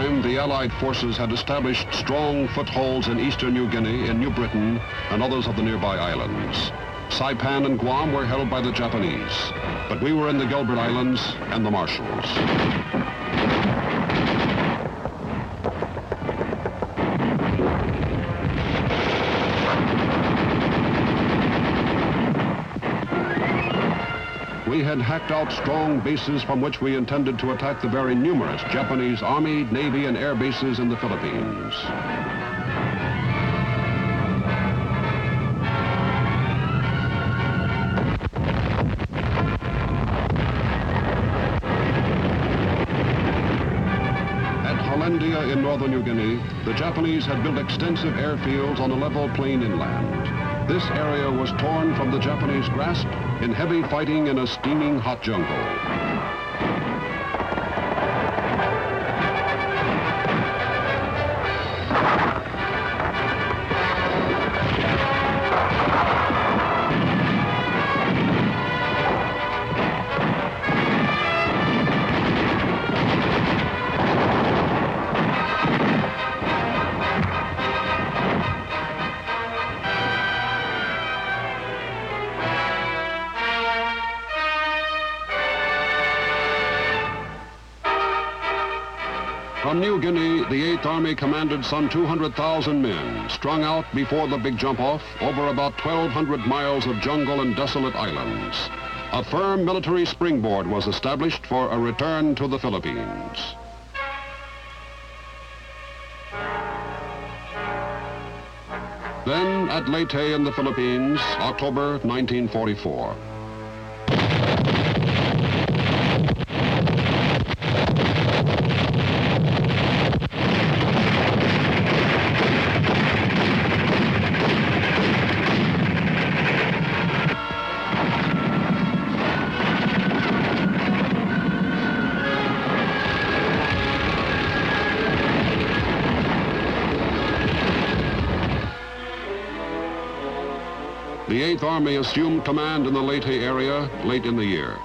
time, the Allied forces had established strong footholds in eastern New Guinea, in New Britain, and others of the nearby islands. Saipan and Guam were held by the Japanese, but we were in the Gilbert Islands and the Marshalls. We had hacked out strong bases from which we intended to attack the very numerous Japanese Army, Navy, and air bases in the Philippines. At Hollandia in northern New Guinea, the Japanese had built extensive airfields on a level plain inland. This area was torn from the Japanese grasp in heavy fighting in a steaming hot jungle. From New Guinea, the 8th Army commanded some 200,000 men, strung out before the big jump-off over about 1,200 miles of jungle and desolate islands. A firm military springboard was established for a return to the Philippines. Then at Leyte in the Philippines, October 1944. The 8th Army assumed command in the Leyte area late in the year.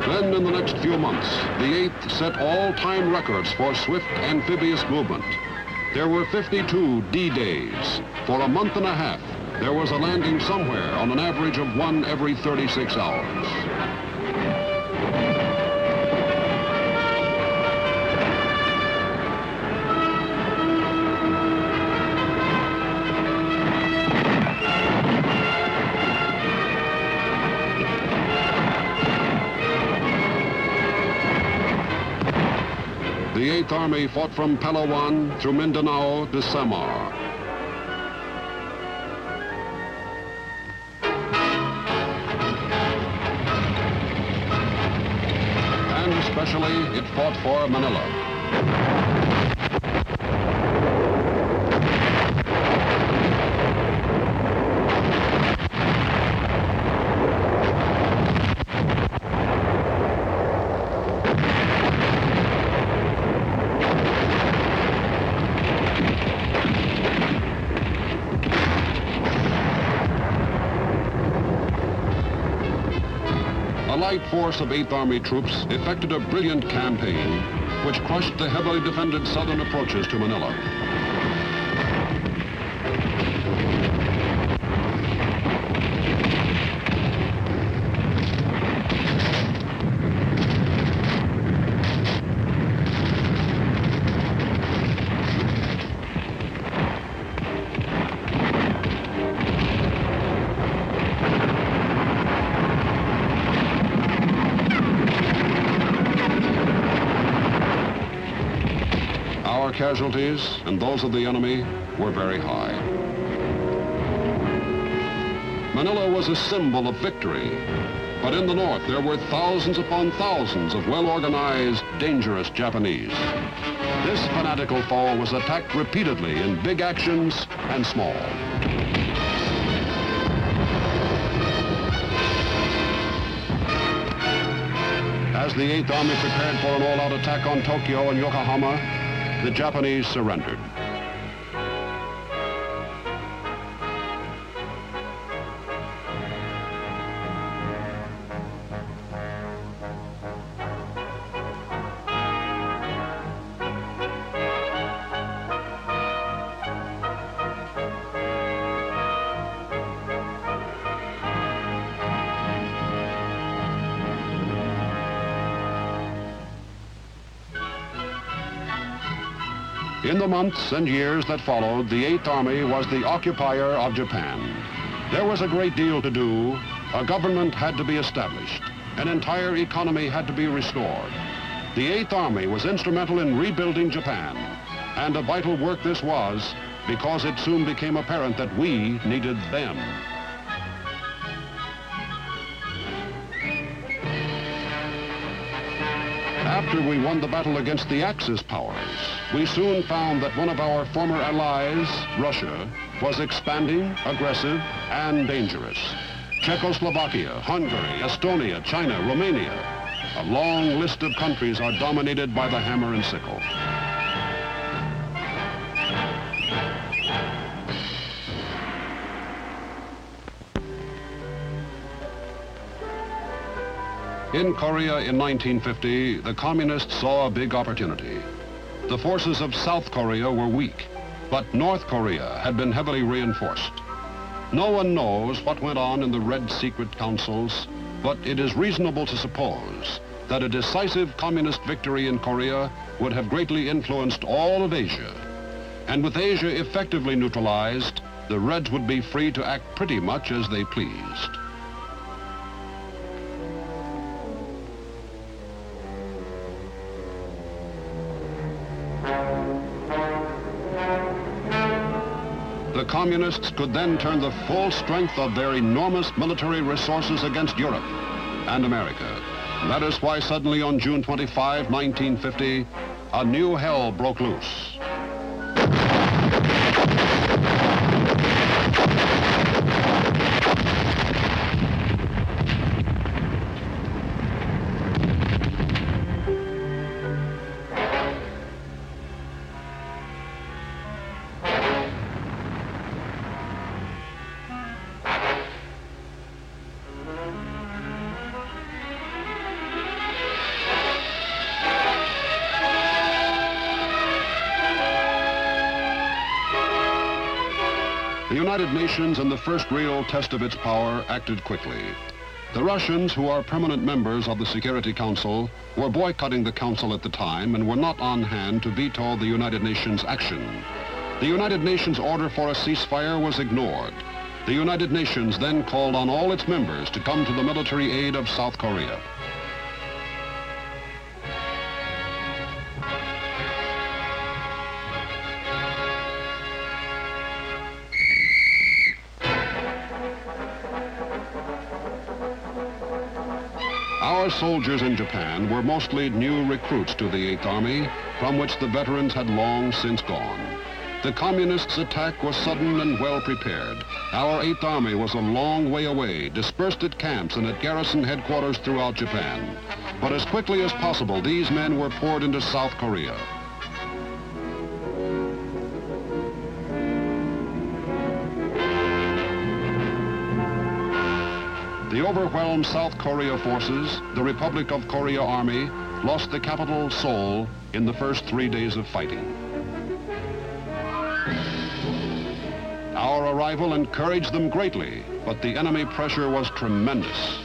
Then in the next few months, the 8th set all-time records for swift amphibious movement. There were 52 D-days. For a month and a half, there was a landing somewhere on an average of one every 36 hours. The 8th Army fought from Palawan through Mindanao to Samar. And especially, it fought for Manila. A light force of 8th Army troops effected a brilliant campaign which crushed the heavily defended southern approaches to Manila. Our casualties and those of the enemy were very high. Manila was a symbol of victory, but in the north there were thousands upon thousands of well-organized, dangerous Japanese. This fanatical foe was attacked repeatedly in big actions and small. As the 8th Army prepared for an all-out attack on Tokyo and Yokohama, the Japanese surrendered. In the months and years that followed, the Eighth Army was the occupier of Japan. There was a great deal to do. A government had to be established. An entire economy had to be restored. The Eighth Army was instrumental in rebuilding Japan, and a vital work this was because it soon became apparent that we needed them. After we won the battle against the Axis powers, we soon found that one of our former allies, Russia, was expanding, aggressive, and dangerous. Czechoslovakia, Hungary, Estonia, China, Romania. A long list of countries are dominated by the hammer and sickle. In Korea in 1950, the communists saw a big opportunity. The forces of South Korea were weak, but North Korea had been heavily reinforced. No one knows what went on in the Red Secret Councils, but it is reasonable to suppose that a decisive communist victory in Korea would have greatly influenced all of Asia. And with Asia effectively neutralized, the Reds would be free to act pretty much as they pleased. The communists could then turn the full strength of their enormous military resources against Europe and America. That is why suddenly on June 25, 1950, a new hell broke loose. The United Nations, in the first real test of its power, acted quickly. The Russians, who are permanent members of the Security Council, were boycotting the Council at the time and were not on hand to veto the United Nations action. The United Nations order for a ceasefire was ignored. The United Nations then called on all its members to come to the military aid of South Korea. Our soldiers in Japan were mostly new recruits to the Eighth Army, from which the veterans had long since gone. The communists' attack was sudden and well prepared. Our Eighth Army was a long way away, dispersed at camps and at garrison headquarters throughout Japan. But as quickly as possible, these men were poured into South Korea. The overwhelmed South Korea forces, the Republic of Korea Army, lost the capital, Seoul, in the first 3 days of fighting. Our arrival encouraged them greatly, but the enemy pressure was tremendous.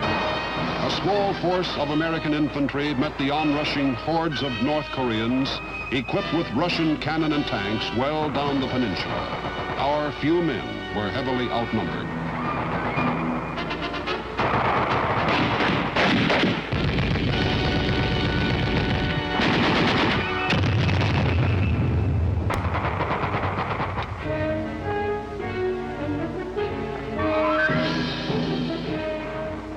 A small force of American infantry met the onrushing hordes of North Koreans, equipped with Russian cannon and tanks well down the peninsula. Our few men were heavily outnumbered.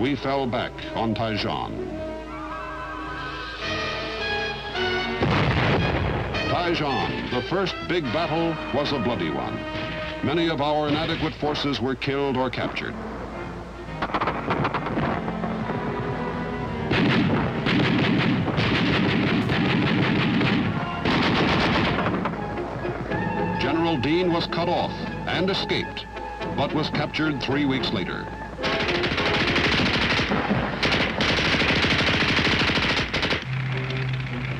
We fell back on Taiwan. Taiwan, the first big battle, was a bloody one. Many of our inadequate forces were killed or captured. General Dean was cut off and escaped, but was captured 3 weeks later.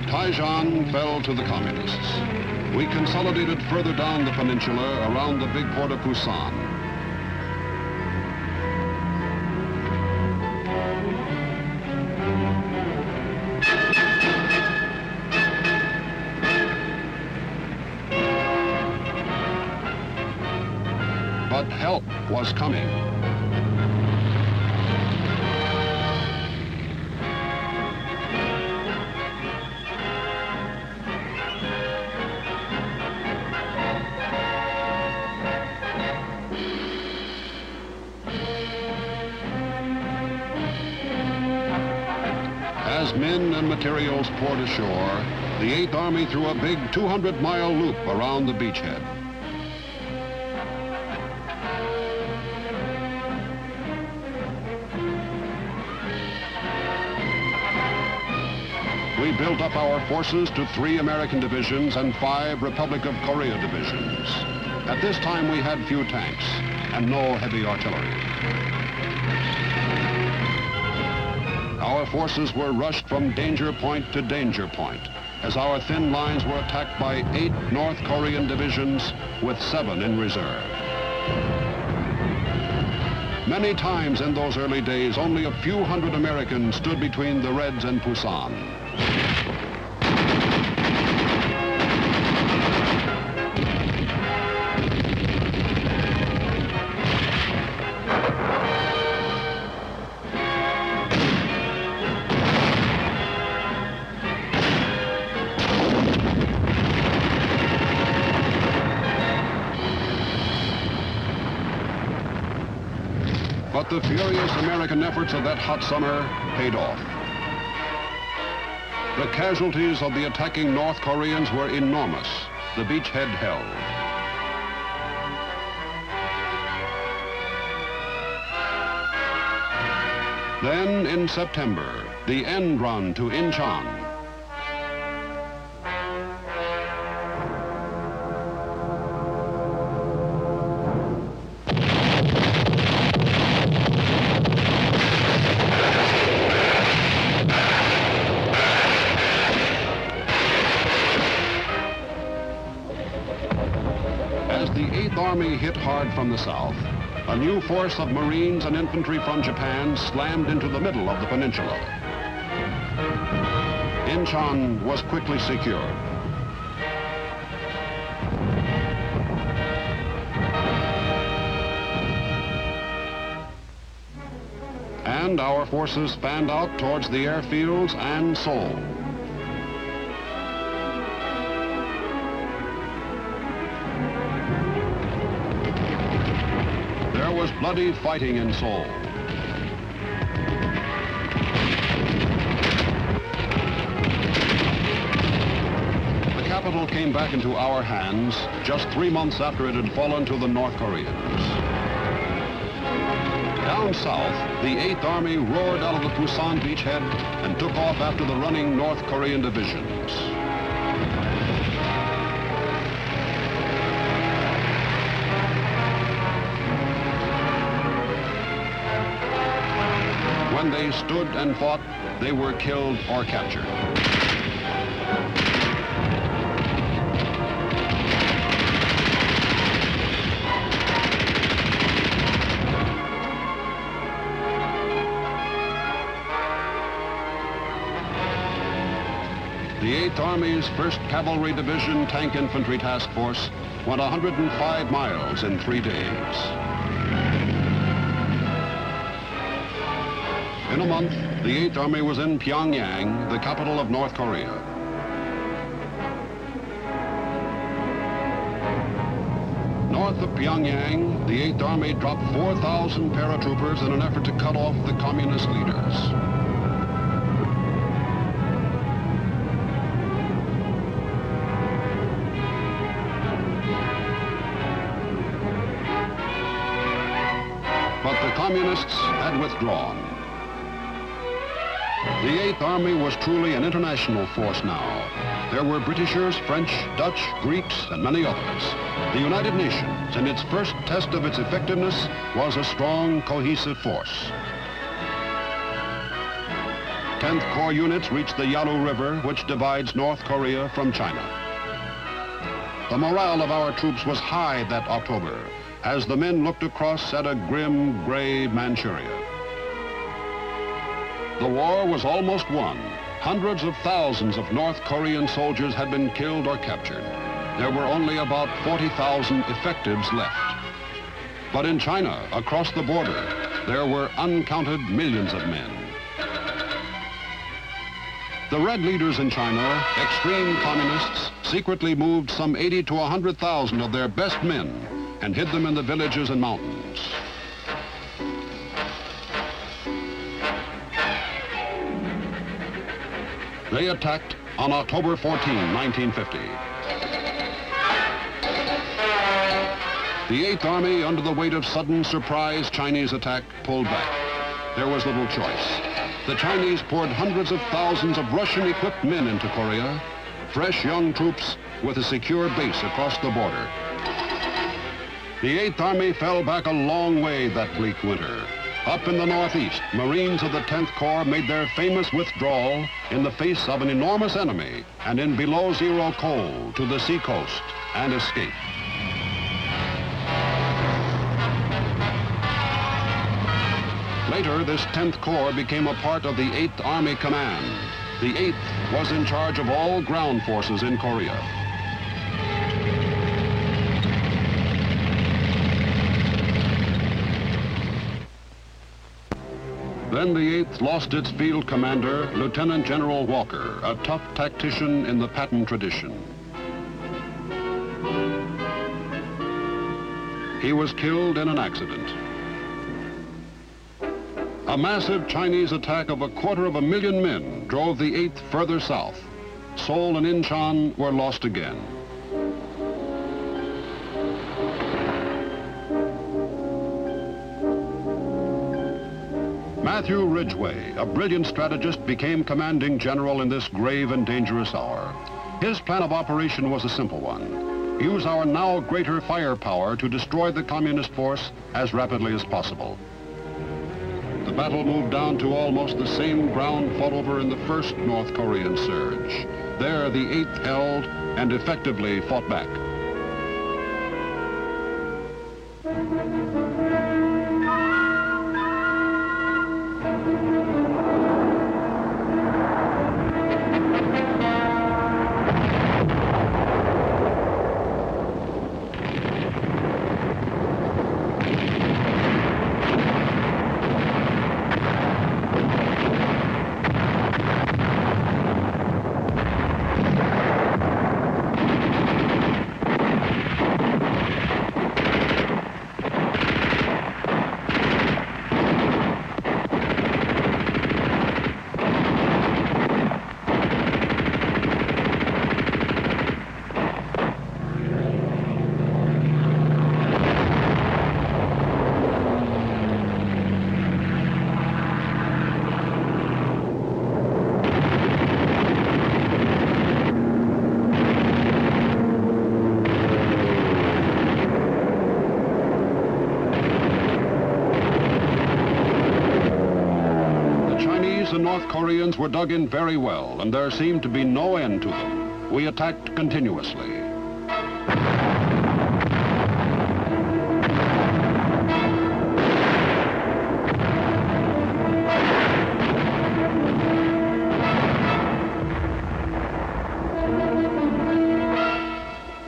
Taiwan fell to the communists. We consolidated further down the peninsula around the big port of Busan. But help was coming. As men and materials poured ashore, the 8th Army threw a big 200-mile loop around the beachhead. We built up our forces to 3 American divisions and 5 Republic of Korea divisions. At this time, we had few tanks and no heavy artillery. Our forces were rushed from danger point to danger point as our thin lines were attacked by 8 North Korean divisions with 7 in reserve. Many times in those early days, only a few hundred Americans stood between the Reds and Pusan. But the furious American efforts of that hot summer paid off. The casualties of the attacking North Koreans were enormous. The beachhead held. Then, in September, the end run to Incheon. Army hit hard from the south, a new force of Marines and infantry from Japan slammed into the middle of the peninsula. Incheon was quickly secured. And our forces fanned out towards the airfields and Seoul. There was bloody fighting in Seoul. The capital came back into our hands just 3 months after it had fallen to the North Koreans. Down south, the 8th Army roared out of the Pusan beachhead and took off after the running North Korean divisions. When they stood and fought, they were killed or captured. The 8th Army's 1st Cavalry Division Tank Infantry Task Force went 105 miles in 3 days. In a month, the 8th Army was in Pyongyang, the capital of North Korea. North of Pyongyang, the 8th Army dropped 4,000 paratroopers in an effort to cut off the communist leaders. But the communists had withdrawn. The 8th Army was truly an international force now. There were Britishers, French, Dutch, Greeks, and many others. The United Nations, in its first test of its effectiveness, was a strong, cohesive force. 10th Corps units reached the Yalu River, which divides North Korea from China. The morale of our troops was high that October, as the men looked across at a grim, gray Manchuria. The war was almost won. Hundreds of thousands of North Korean soldiers had been killed or captured. There were only about 40,000 effectives left. But in China, across the border, there were uncounted millions of men. The Red leaders in China, extreme communists, secretly moved some 80 to 100,000 of their best men and hid them in the villages and mountains. They attacked on October 14, 1950. The 8th Army, under the weight of sudden surprise Chinese attack, pulled back. There was little choice. The Chinese poured hundreds of thousands of Russian-equipped men into Korea, fresh young troops with a secure base across the border. The 8th Army fell back a long way that bleak winter. Up in the northeast, Marines of the 10th Corps made their famous withdrawal in the face of an enormous enemy and in below-zero cold to the seacoast and escaped. Later, this 10th Corps became a part of the 8th Army Command. The 8th was in charge of all ground forces in Korea. Then the 8th lost its field commander, Lieutenant General Walker, a tough tactician in the Patton tradition. He was killed in an accident. A massive Chinese attack of 250,000 men drove the 8th further south. Seoul and Incheon were lost again. Matthew Ridgway, a brilliant strategist, became commanding general in this grave and dangerous hour. His plan of operation was a simple one. Use our now greater firepower to destroy the communist force as rapidly as possible. The battle moved down to almost the same ground fought over in the first North Korean surge. There, the 8th held and effectively fought back. The North Koreans were dug in very well, and there seemed to be no end to them. We attacked continuously.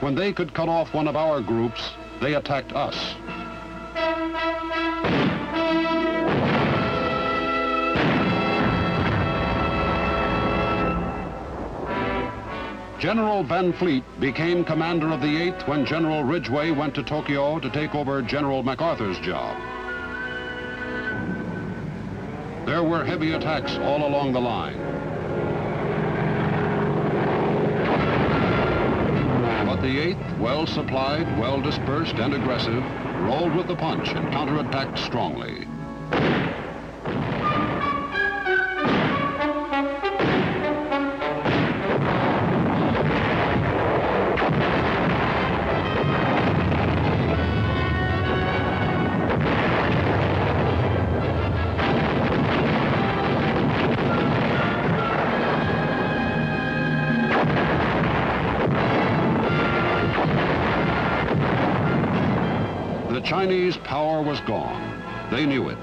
When they could cut off one of our groups, they attacked us. General Van Fleet became commander of the 8th when General Ridgway went to Tokyo to take over General MacArthur's job. There were heavy attacks all along the line. But the 8th, well supplied, well dispersed, and aggressive, rolled with the punch and counterattacked strongly. The Chinese power was gone. They knew it.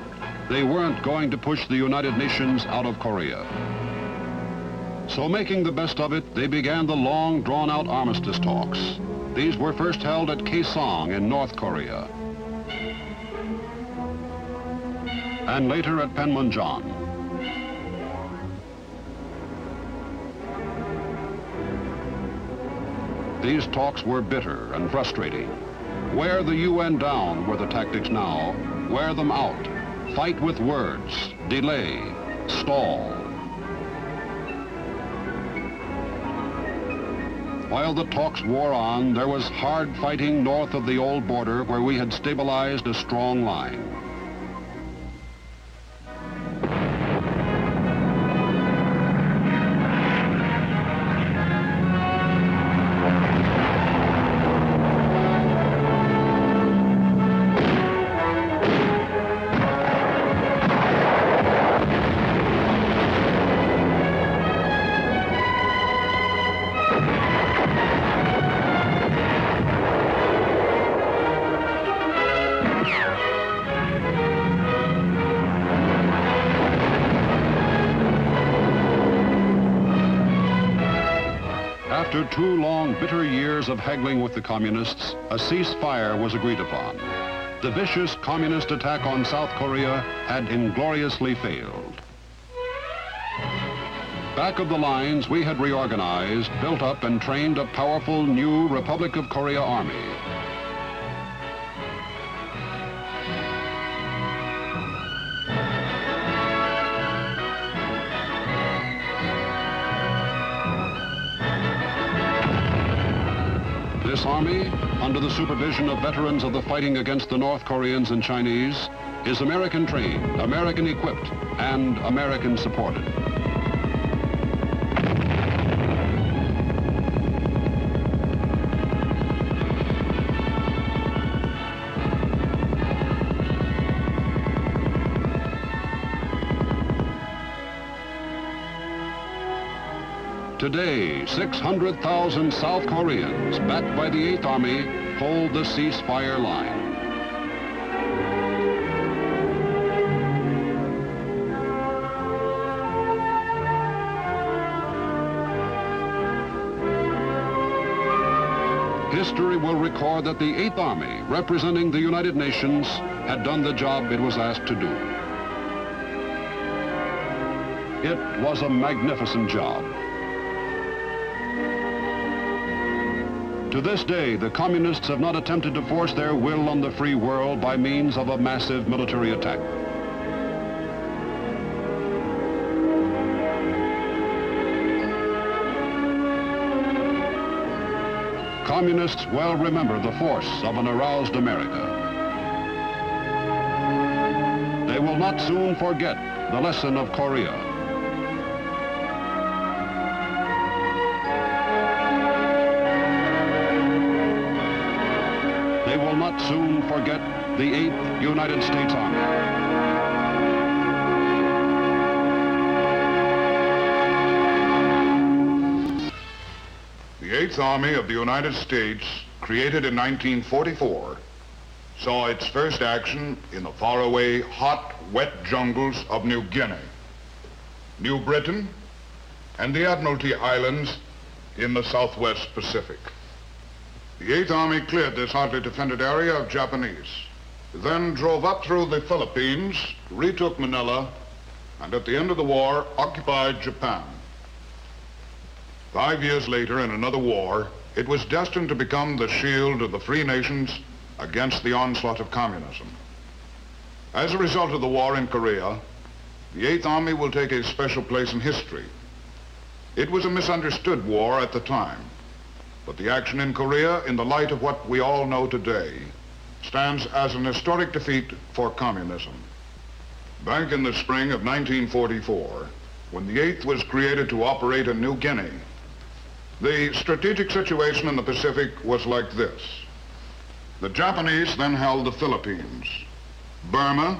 They weren't going to push the United Nations out of Korea. So making the best of it, they began the long, drawn-out armistice talks. These were first held at Kaesong in North Korea. and later at Panmunjom. These talks were bitter and frustrating. Wear the UN down were the tactics now. Wear them out. Fight with words. Delay. Stall. While the talks wore on, there was hard fighting north of the old border where we had stabilized a strong line. After 2 long, bitter years of haggling with the communists, a ceasefire was agreed upon. The vicious communist attack on South Korea had ingloriously failed. Back of the lines, we had reorganized, built up, and trained a powerful new Republic of Korea Army. This army, under the supervision of veterans of the fighting against the North Koreans and Chinese, is American trained, American equipped, and American supported. Today, 600,000 South Koreans, backed by the 8th Army, hold the ceasefire line. History will record that the 8th Army, representing the United Nations, had done the job it was asked to do. It was a magnificent job. To this day, the communists have not attempted to force their will on the free world by means of a massive military attack. Communists well remember the force of an aroused America. They will not soon forget the lesson of Korea. They will not soon forget the 8th United States Army. The 8th Army of the United States, created in 1944, saw its first action in the faraway, hot, wet jungles of New Guinea, New Britain, and the Admiralty Islands in the Southwest Pacific. The 8th Army cleared this hotly defended area of Japanese, then drove up through the Philippines, retook Manila, and at the end of the war, occupied Japan. 5 years later, in another war, it was destined to become the shield of the free nations against the onslaught of communism. As a result of the war in Korea, the 8th Army will take a special place in history. It was a misunderstood war at the time, but the action in Korea, in the light of what we all know today, stands as an historic defeat for communism. Back in the spring of 1944, when the 8th was created to operate in New Guinea, the strategic situation in the Pacific was like this. The Japanese then held the Philippines, Burma,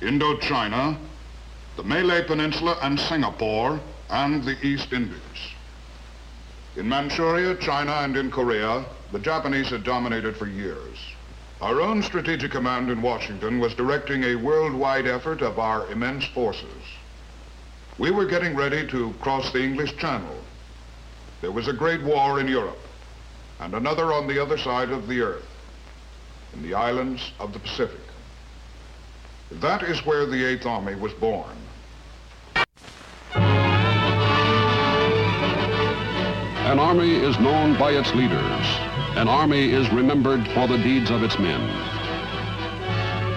Indochina, the Malay Peninsula and Singapore, and the East Indies. In Manchuria, China, and in Korea, the Japanese had dominated for years. Our own strategic command in Washington was directing a worldwide effort of our immense forces. We were getting ready to cross the English Channel. There was a great war in Europe, and another on the other side of the earth, in the islands of the Pacific. That is where the Eighth Army was born. An army is known by its leaders. An army is remembered for the deeds of its men.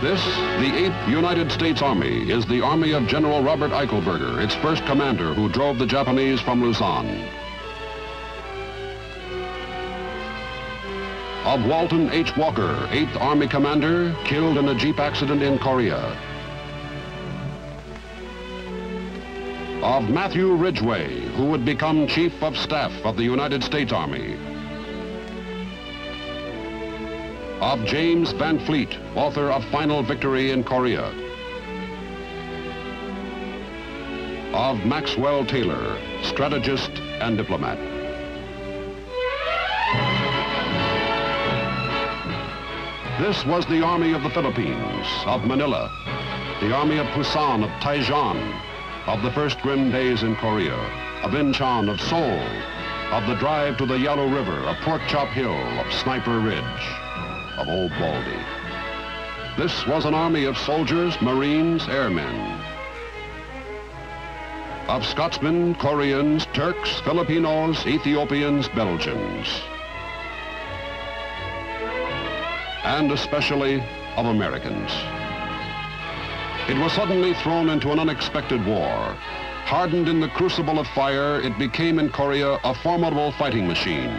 This, the 8th United States Army, is the army of General Robert Eichelberger, its first commander, who drove the Japanese from Luzon. Of Walton H. Walker, 8th Army commander, killed in a Jeep accident in Korea. Of Matthew Ridgway, who would become Chief of Staff of the United States Army. Of James Van Fleet, author of Final Victory in Korea. Of Maxwell Taylor, strategist and diplomat. This was the Army of the Philippines, of Manila, the Army of Pusan, of Taiwan, of the first grim days in Korea, of Incheon, of Seoul, of the drive to the Yalu River, of Pork Chop Hill, of Sniper Ridge, of Old Baldy. This was an army of soldiers, Marines, airmen, of Scotsmen, Koreans, Turks, Filipinos, Ethiopians, Belgians, and especially of Americans. It was suddenly thrown into an unexpected war. Hardened in the crucible of fire, it became in Korea a formidable fighting machine.